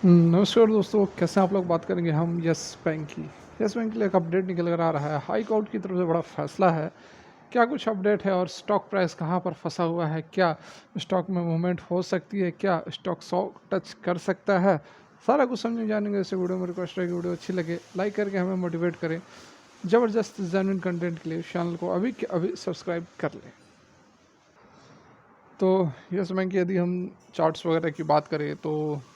नमस्कार दोस्तों, कैसे हैं आप लोग। बात करेंगे हम यस बैंक की। यस बैंक के लिए एक अपडेट निकल कर आ रहा है। हाई कोर्ट की तरफ से बड़ा फैसला है। क्या कुछ अपडेट है और स्टॉक प्राइस कहां पर फंसा हुआ है, क्या स्टॉक में मूवमेंट हो सकती है, क्या स्टॉक 100 टच कर सकता है, सारा कुछ समझ जानेंगे इस वीडियो में। रिक्वेस्ट है कि वीडियो अच्छी लगे लाइक करके हमें मोटिवेट करें ज़बरदस्त जेन्युइन कंटेंट के लिए। चैनल को अभी के अभी सब्सक्राइब कर लें। तो यस बैंक की यदि हम चार्ट्स वगैरह की बात करें तो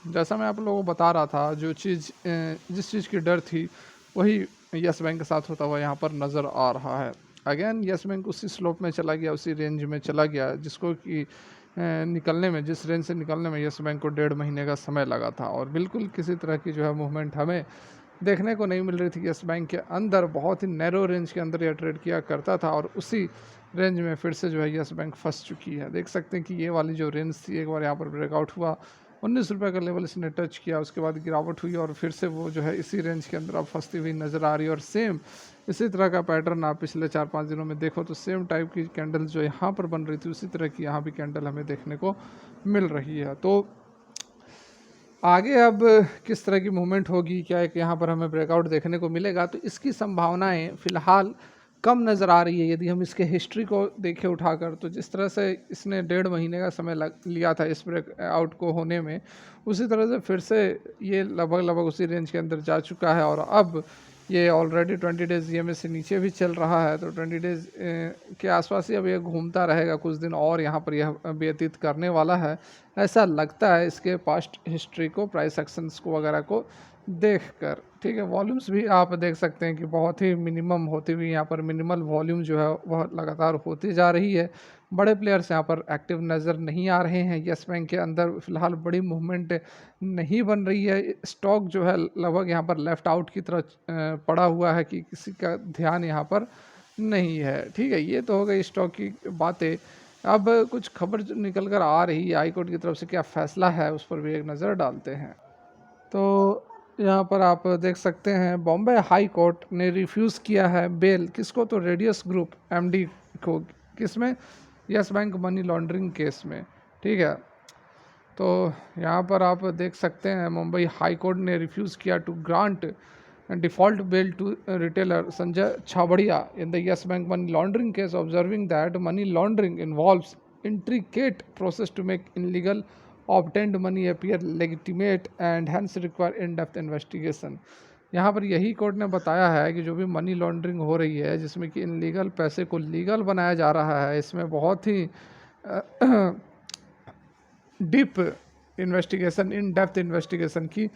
जैसा मैं आप लोगों को बता रहा था, जो चीज़ जिस चीज़ की डर थी वही यस बैंक के साथ होता हुआ यहाँ पर नज़र आ रहा है। अगेन यस बैंक उसी स्लोप में चला गया, उसी रेंज में चला गया जिसको कि निकलने में, जिस रेंज से निकलने में यस बैंक को 1.5 महीने का समय लगा था। और बिल्कुल किसी तरह की जो है मूवमेंट हमें देखने को नहीं मिल रही थी। यस बैंक के अंदर बहुत ही नैरो रेंज के अंदर यह ट्रेड किया करता था और उसी रेंज में फिर से जो है यस बैंक फंस चुकी है। देख सकते हैं कि ये वाली जो रेंज थी, एक बार यहाँ पर ब्रेकआउट हुआ, 19 रुपये का लेवल इसने टच किया, उसके बाद गिरावट हुई और फिर से वो जो है इसी रेंज के अंदर अब फंसती हुई नज़र आ रही है। और सेम इसी तरह का पैटर्न आप पिछले 4-5 दिनों में देखो तो सेम टाइप की कैंडल जो यहाँ पर बन रही थी उसी तरह की यहाँ भी कैंडल हमें देखने को मिल रही है। तो आगे अब किस तरह की मूवमेंट होगी, क्या एक यहाँ पर हमें ब्रेकआउट देखने को मिलेगा, तो इसकी संभावनाएं फ़िलहाल कम नज़र आ रही है। यदि हम इसके हिस्ट्री को देखें उठाकर, तो जिस तरह से इसने 1.5 महीने का समय लिया था इस ब्रेकआउट को होने में, उसी तरह से फिर से ये लगभग लगभग उसी रेंज के अंदर जा चुका है। और अब ये ऑलरेडी 20 डेज़ ईएमए से नीचे भी चल रहा है। तो 20 डेज़ के आसपास ही अब ये घूमता रहेगा कुछ दिन और, यहाँ पर यह व्यतीत करने वाला है, ऐसा लगता है इसके पास्ट हिस्ट्री को, प्राइस एक्शंस को वगैरह को देखकर। ठीक है, वॉल्यूम्स भी आप देख सकते हैं कि बहुत ही मिनिमम होती हुई यहाँ पर मिनिमल वॉल्यूम जो है वह लगातार होती जा रही है। बड़े प्लेयर्स यहाँ पर एक्टिव नज़र नहीं आ रहे हैं। यस बैंक के अंदर फिलहाल बड़ी मूवमेंट नहीं बन रही है। स्टॉक जो है लगभग यहाँ पर लेफ्ट आउट की तरह पड़ा हुआ है कि किसी का ध्यान यहाँ पर नहीं है। ठीक है, ये तो हो गई स्टॉक की बातें। अब कुछ खबर जो निकल कर आ रही है हाई कोर्ट की तरफ से, क्या फैसला है उस पर भी एक नज़र डालते हैं। तो यहाँ पर आप देख सकते हैं बॉम्बे हाई कोर्ट ने रिफ्यूज़ किया है बेल किसको, तो रेडियस ग्रुप एमडी को। किसमें? Yes bank money laundering case में। ठीक है, तो यहाँ पर आप देख सकते हैं मुंबई हाई कोर्ट ने रिफ्यूज़ किया to grant default bail to retailer Sanjay Chhabadiya in the Yes Bank money laundering case, observing that money laundering involves intricate process to make illegal obtained money appear legitimate and hence require in-depth investigation। यहाँ पर यही court ने बताया है कि जो भी money laundering हो रही है, जिसमें कि इनलीगल पैसे को लीगल बनाया जा रहा है, इसमें बहुत ही deep investigation, in depth investigation की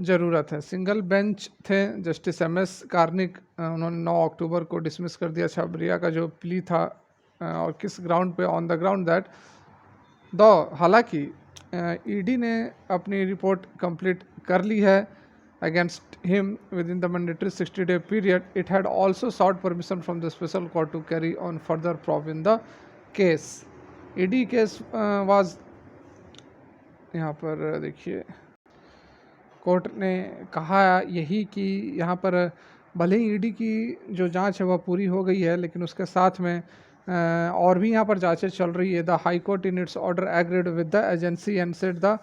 ज़रूरत है। सिंगल बेंच थे जस्टिस एमएस कार्निक, उन्होंने 9 अक्टूबर को डिसमिस कर दिया छबरिया का जो प्ली था। और किस ग्राउंड पे? ऑन द ग्राउंड दैट दो, हालांकि ईडी ने अपनी रिपोर्ट कंप्लीट कर ली है against him within the mandatory 60-day period. It had also sought permission from the special court to carry on further probe in the case. ED case was, यहाँ पर देखिए court ने कहा यही कि यहाँ पर भले ही ईडी की जो जांच है वह पूरी हो गई है, लेकिन उसके साथ में और भी यहाँ पर जांचें चल रही है। The high court in its order agreed with the agency and said the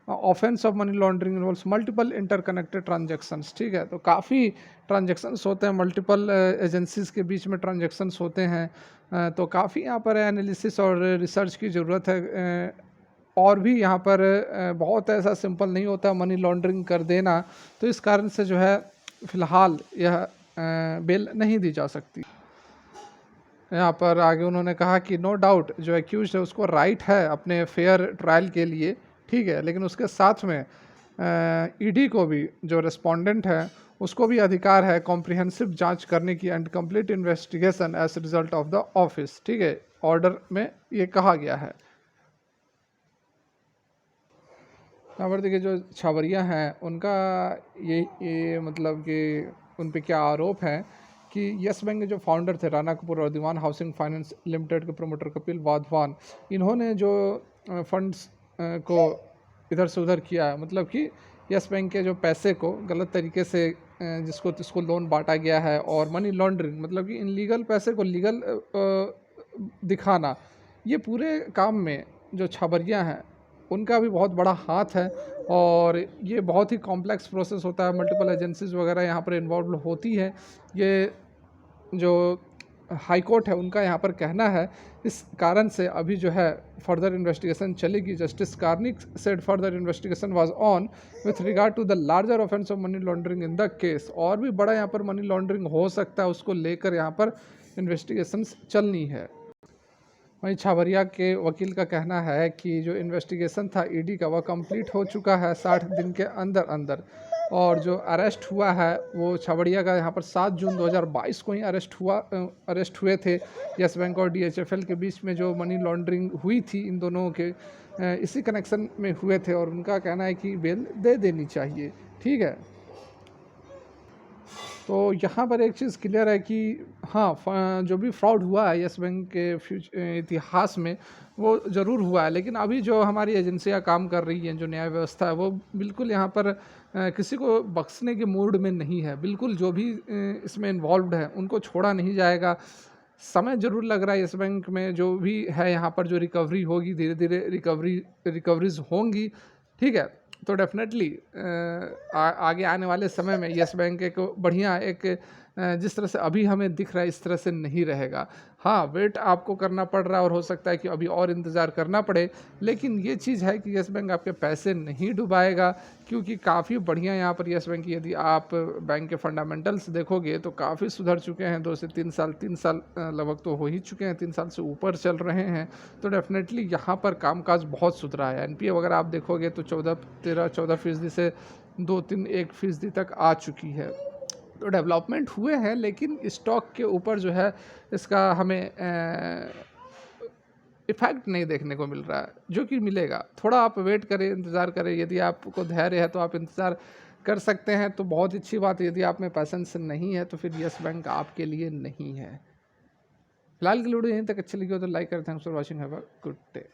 offence of money laundering involves multiple interconnected transactions. ठीक है, तो काफ़ी ट्रांजेक्शन्स होते हैं, मल्टीपल एजेंसीज के बीच में ट्रांजेक्शन्स होते हैं। तो काफ़ी यहाँ पर एनालिसिस और रिसर्च की ज़रूरत है। और भी यहाँ पर बहुत ऐसा सिंपल नहीं होता मनी लॉन्ड्रिंग कर देना। तो इस कारण से जो है फ़िलहाल यह बेल नहीं दी जा सकती। यहाँ पर आगे उन्होंने कहा कि नो डाउट जो एक्यूज है उसको राइट है अपने फेयर ट्रायल के लिए, ठीक है, लेकिन उसके साथ में ईडी को भी, जो रेस्पोंडेंट है उसको भी अधिकार है कॉम्प्रिहेंसिव जांच करने की and complete investigation as result of the office. ठीक है, ऑर्डर में ये कहा गया है। यहाँ पर देखिए जो छावरिया हैं उनका ये मतलब कि उन पे क्या आरोप है कि यस बैंक के जो फाउंडर थे राणा कपूर और दीवान हाउसिंग फाइनेंस लिमिटेड के प्रमोटर कपिल वाधवान, इन्होंने जो फंड्स को इधर से उधर किया है, मतलब कि यस बैंक के जो पैसे को गलत तरीके से जिसको तिसको लोन बांटा गया है, और मनी लॉन्ड्रिंग मतलब कि इनलीगल पैसे को लीगल दिखाना, ये पूरे काम में जो छाबरिया हैं उनका भी बहुत बड़ा हाथ है और ये बहुत ही कॉम्प्लेक्स प्रोसेस होता है, मल्टीपल एजेंसीज़ वगैरह यहाँ पर इन्वॉल्व होती है। ये जो हाई कोर्ट है उनका यहाँ पर कहना है। इस कारण से अभी जो है फर्दर इन्वेस्टिगेशन चलेगी। Justice Karnik said further investigation was on with regard to the larger offence of money laundering in the case. और भी बड़ा यहाँ पर मनी लॉन्ड्रिंग हो सकता है, उसको लेकर यहाँ पर इन्वेस्टिगेशन चलनी है। वहीं छाबरिया के वकील का कहना है कि जो इन्वेस्टिगेशन था ईडी का, वह कंप्लीट हो चुका है 60 दिन के अंदर अंदर। और जो अरेस्ट हुआ है वो छाबड़िया का यहाँ पर 7 जून 2022 को ही अरेस्ट हुए थे। यस बैंक और DHFL के बीच में जो मनी लॉन्ड्रिंग हुई थी इन दोनों के इसी कनेक्शन में हुए थे और उनका कहना है कि बेल दे देनी चाहिए। ठीक है, तो यहाँ पर एक चीज़ क्लियर है कि हाँ, जो भी फ्रॉड हुआ है यस बैंक के इतिहास में वो ज़रूर हुआ है, लेकिन अभी जो हमारी एजेंसियाँ काम कर रही हैं, जो न्याय व्यवस्था है, वो बिल्कुल यहाँ पर किसी को बख्शने के मूड में नहीं है। बिल्कुल जो भी इसमें इन्वॉल्व्ड है उनको छोड़ा नहीं जाएगा। समय ज़रूर लग रहा है यस बैंक में, जो भी है यहाँ पर जो रिकवरी होगी, धीरे धीरे रिकवरीज होंगी। ठीक है, तो डेफिनेटली आगे आने वाले समय में यस बैंक एक बढ़िया एक जिस तरह से अभी हमें दिख रहा है इस तरह से नहीं रहेगा। हाँ, वेट आपको करना पड़ रहा है और हो सकता है कि अभी और इंतज़ार करना पड़े, लेकिन ये चीज़ है कि यस बैंक आपके पैसे नहीं डुबाएगा, क्योंकि काफ़ी बढ़िया यहाँ पर यस बैंक, यदि आप बैंक के फंडामेंटल्स देखोगे तो काफ़ी सुधर चुके हैं। 2 से 3 साल लगभग तो हो ही चुके हैं, 3 साल से ऊपर चल रहे हैं। तो डेफिनेटली यहाँ पर कामकाज बहुत सुधरा है। NPA वगैरह आप देखोगे तो 14% से 2-3-1% तक आ चुकी है। तो डेवलपमेंट हुए हैं, लेकिन स्टॉक के ऊपर जो है इसका हमें इफ़ेक्ट नहीं देखने को मिल रहा है, जो कि मिलेगा। थोड़ा आप वेट करें, इंतज़ार करें। यदि आपको धैर्य है तो आप इंतज़ार कर सकते हैं, तो बहुत अच्छी बात है। यदि आप में पैसेंस नहीं है तो फिर यस बैंक आपके लिए नहीं है। फिलहाल की वीडियो यहीं तक अच्छी लगी हो तो लाइक करें। Thanks for watching, have a good day.